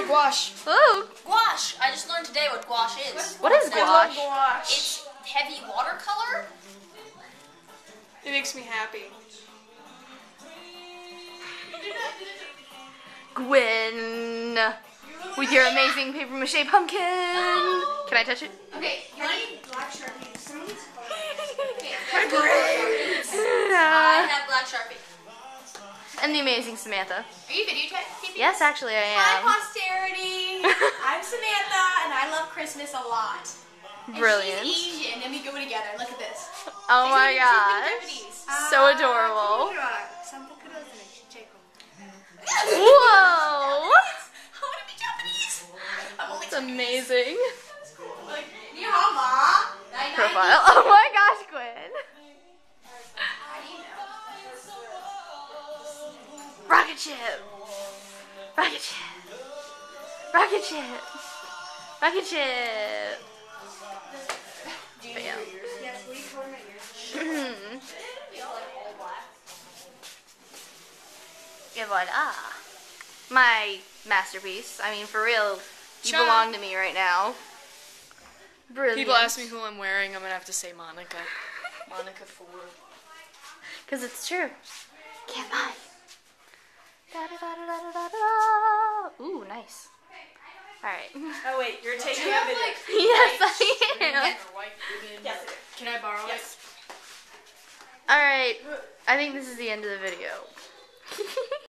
Oh, gouache. Oh. Gouache. I just learned today what gouache is. What is I love gouache? gouache. It's heavy watercolor. It makes me happy. Gwen, with your amazing paper mache pumpkin. Can I touch it? Okay, you need black Sharpie. I have black Sharpie. And the amazing Samantha. Are you videotaping? Yes, actually I Hi, am. posterity. I'm Samantha, and I love Christmas a lot. Brilliant. And she's Asian, and we go together. Look at this. Oh my She's gosh. So adorable. Whoa. I want to be Japanese. I'm only It's amazing. like, ni hao ma. Profile. Oh my gosh, Gwen. Rocket ship. Rocket ship. Rocket ship. Rocket ship. Bam. Yes, will you color my ears? Et voila. My masterpiece. I mean, for real, you Cha. belong to me right now. Brilliant. People ask me who I'm wearing, I'm gonna have to say Monica. Monica Ford. Because it's true. Can't lie. Da, da, da, da, da, da, da. Ooh, nice. Alright. Oh wait, you're taking a video. Yes, I am. Yes. Can I borrow Yes. Alright. I think this is the end of the video.